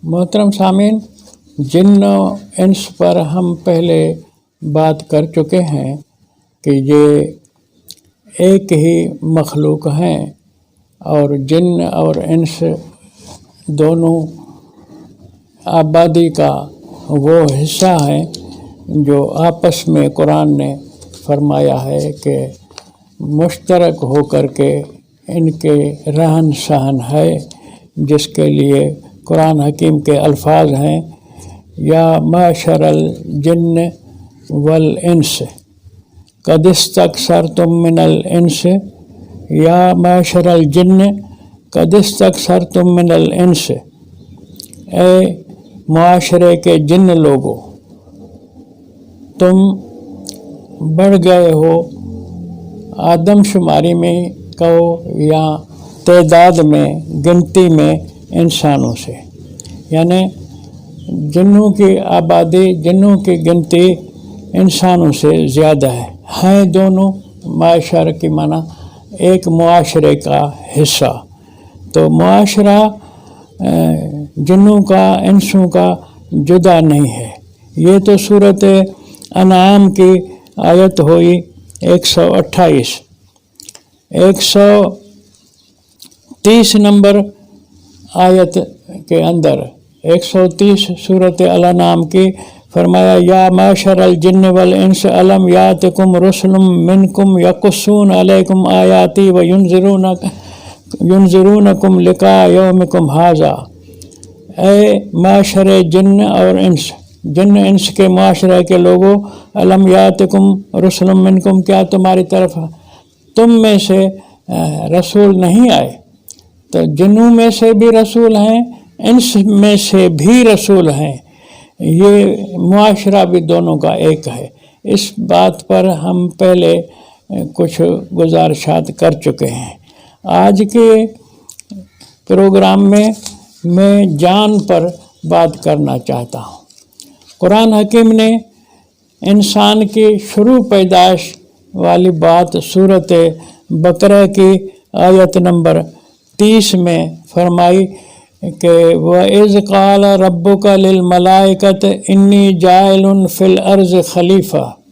मोहतरम सामीन, जिन्न इंस पर हम पहले बात कर चुके हैं कि ये एक ही मखलूक हैं और जिन्न और इंस दोनों आबादी का वो हिस्सा हैं जो आपस में कुरान ने फरमाया है कि मुश्तरक होकर के इनके रहन सहन है, जिसके लिए कुरान हकीम के अल्फाज हैं, या माशरल जिन्न वल इंस कद इस्तक्सरतुम मिनल इंस, या माशरल जिन्न कद इस्तक्सरतुम मिनल इंस, ए मुआशरे के जिन्न लोगों, तुम बढ़ गए हो आदमशुमारी में कहो या तादाद में, गिनती में इंसानों से। यानी जिन्नों की आबादी, जिन्नों की गिनती इंसानों से ज़्यादा हैं दोनों। माशर की माना एक मुआशरे का हिस्सा। तो मुआशरा जिन्नों का इंसों का जुदा नहीं है। ये तो सूरत अनाम की आयत हुई 128। 130 नंबर आयत के अंदर 130 सूरत अल-अनाम की फरमाया, या माशर अल जिन्न वल इंस अलम यातिकुम रुसुलुम मिनकुम यकुस्सून अलैकुम आयाती व युनज़िरूनकुम लिका यौमिकुम हाज़ा। ए माशर जिन्न और इंस, जिन्न इंस के माशरे के लोगों, अलम यातिकुम रुसुलुम मिनकुम, क्या तुम्हारी तरफ तुम में से रसूल नहीं आए? तो जिन्नों में से भी रसूल हैं, इंस में से भी रसूल हैं। ये मुआशरा भी दोनों का एक है। इस बात पर हम पहले कुछ गुजारिशात कर चुके हैं। आज के प्रोग्राम में मैं जान पर बात करना चाहता हूँ। कुरान हकीम ने इंसान की शुरू पैदाइश वाली बात सूरत बकरा की आयत नंबर 30 में फरमाई कि वइज़ क़ाल रब्बुका लिल मलाइकत इन्नी जाइलुन फिल अर्ज़ खलीफा।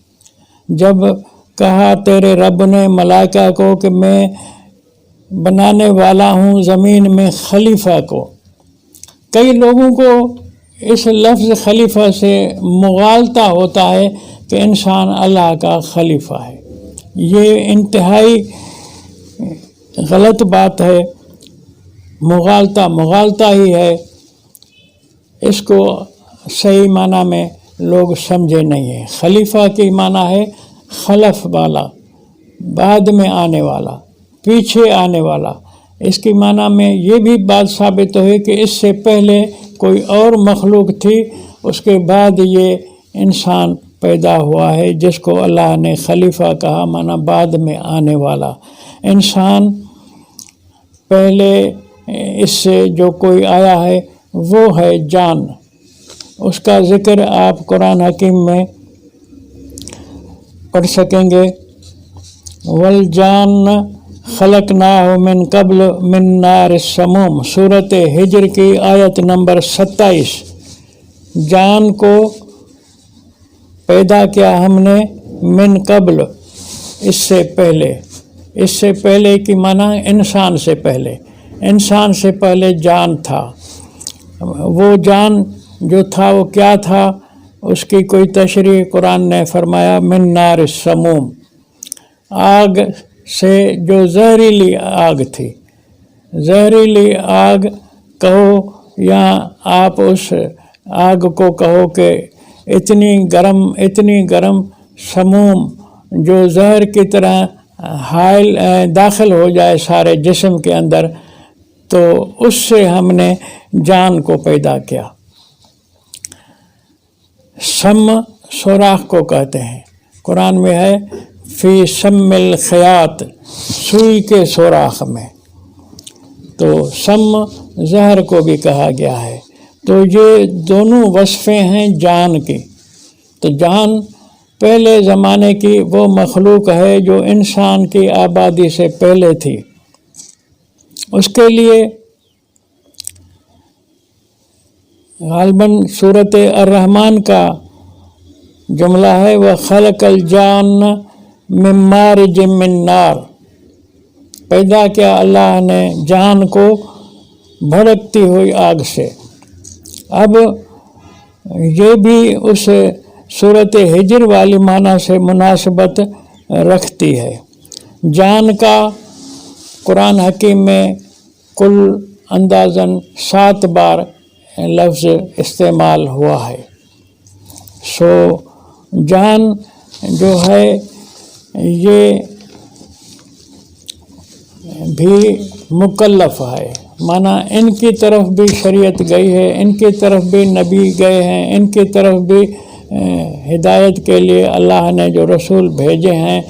जब कहा तेरे रब ने मलाइका को कि मैं बनाने वाला हूँ ज़मीन में खलीफा को। कई लोगों को इस लफ्ज़ खलीफा से मुगालता होता है कि इंसान अल्लाह का खलीफा है। ये इंतहाई गलत बात है। मुगालता ही है। इसको सही माना में लोग समझे नहीं है। खलीफा की माना है खलफ वाला, बाद में आने वाला, पीछे आने वाला। इसकी माना में ये भी बात साबित हुई कि इससे पहले कोई और मखलूक थी, उसके बाद ये इंसान पैदा हुआ है, जिसको अल्लाह ने खलीफा कहा, माना बाद में आने वाला। इंसान पहले इससे जो कोई आया है वो है जान। उसका ज़िक्र आप कुरान हकीम में पढ़ सकेंगे। वल जान खलकनाहु मिन कब्ल मिन नार समूम, सूरत हिजर की आयत नंबर 27। जान को पैदा किया हमने मिन कब्ल, इससे पहले। इससे पहले की माना इंसान से पहले। इंसान से पहले जान था। वो जान जो था वो क्या था, उसकी कोई तशरीह कुरान ने फरमाया मिन नार समूम, आग से जो जहरीली आग थी। जहरीली आग कहो या आप उस आग को कहो कि इतनी गरम समूम, जो जहर की तरह हायल दाखिल हो जाए सारे जिस्म के अंदर, तो उससे हमने जान को पैदा किया। सम सुराख को कहते हैं। कुरान में है फी सम्मिल खयात, सुई के सुराख में। तो सम जहर को भी कहा गया है। तो ये दोनों वस्फ़ें हैं जान की। तो जान पहले ज़माने की वो मखलूक है जो इंसान की आबादी से पहले थी। उसके लिए غالباً सूरत अर्रहमान का जुमला है, वह खलकल जान मिन मारिज मिन नार, पैदा किया अल्लाह ने जान को भड़कती हुई आग से। अब ये भी उस सूरत हिजर वाली माना से मुनासबत रखती है। जान का कुरान हकीम में कुल अंदाज़न 7 बार लफ्ज़ इस्तेमाल हुआ है। सो जान जो है ये भी मुकल्लफ है, माना इनकी तरफ भी शरीयत गई है, इनकी तरफ भी नबी गए हैं, इनकी तरफ भी हिदायत के लिए अल्लाह ने जो रसूल भेजे हैं,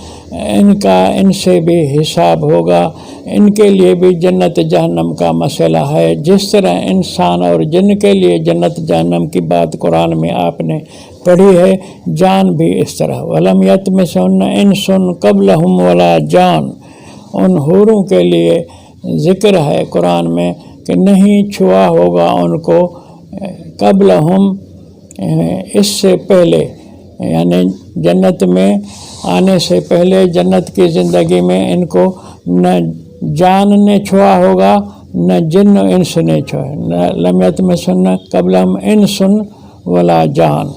इनका इनसे भी हिसाब होगा, इनके लिए भी जन्नत जहन्नम का मसला है। जिस तरह इंसान और जिन के लिए जन्नत जहन्नम की बात कुरान में आपने पढ़ी है, जान भी इस तरह। वलम यतमिसहुन्न इंसुन क़ब्लहुम वला जान, उन हूरों के लिए ज़िक्र है कुरान में कि नहीं छुआ होगा उनको क़ब्लहुम, इससे पहले, यानी जन्नत में आने से पहले, जन्नत की ज़िंदगी में इनको न जान ने छुआ होगा न जिन्न इंस ने छुआ। लम यतमिसहुन्न क़ब्लहुम इंसुन वला जान,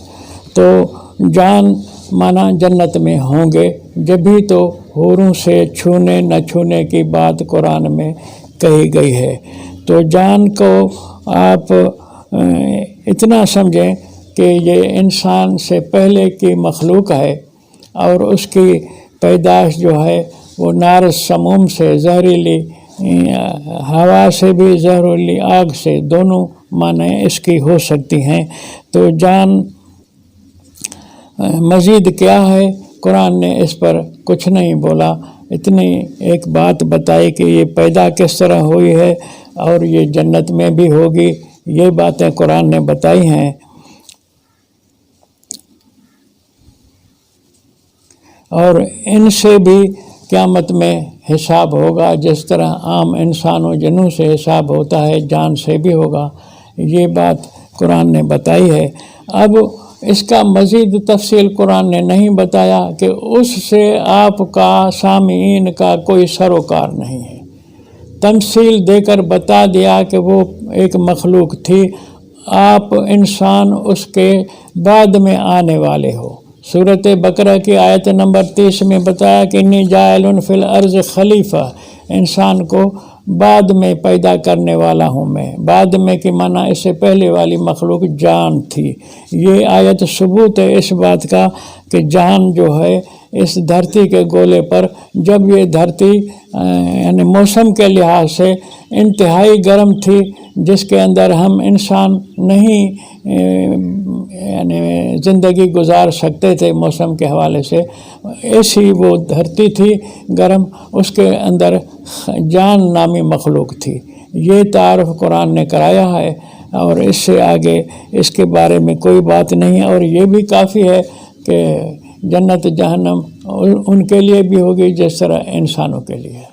तो जान माना जन्नत में होंगे, जब भी तो हूरों से छूने न छूने की बात कुरान में कही गई है। तो जान को आप इतना समझें कि ये इंसान से पहले की मखलूक है और उसकी पैदाश जो है वो नार समूम से, जहरीली हवा से भी, जहरीली आग से, दोनों माने इसकी हो सकती हैं। तो जान मज़ीद क्या है, कुरान ने इस पर कुछ नहीं बोला, इतनी एक बात बताई कि ये पैदा किस तरह हुई है और ये जन्नत में भी होगी, ये बातें कुरान ने बताई हैं। और इनसे भी क़यामत में हिसाब होगा, जिस तरह आम इंसानों जिन्हों से हिसाब होता है, जान से भी होगा, ये बात कुरान ने बताई है। अब इसका मज़ीद तफसील कुरान ने नहीं बताया कि उससे आपका सामीन का कोई सरोकार नहीं है। तमसील देकर बता दिया कि वो एक मखलूक थी, आप इंसान उसके बाद में आने वाले हो। सूरत बकरा की आयत नंबर 30 में बताया कि इन्नी जाइलुन फिल अर्ज़ खलीफा, इंसान को बाद में पैदा करने वाला हूँ मैं। बाद में कि माना इससे पहले वाली मखलूक जान थी। ये आयत सबूत है इस बात का कि जान जो है इस धरती के गोले पर, जब ये धरती यानी मौसम के लिहाज से इंतहाई गर्म थी, जिसके अंदर हम इंसान नहीं यानी ज़िंदगी गुजार सकते थे मौसम के हवाले से, ऐसी वो धरती थी गर्म, उसके अंदर जान नामी मखलूक थी। ये तारुफ कुरान ने कराया है और इससे आगे इसके बारे में कोई बात नहीं है। और ये भी काफ़ी है कि जन्नत जहन्नम उनके लिए भी होगी जिस तरह इंसानों के लिए है।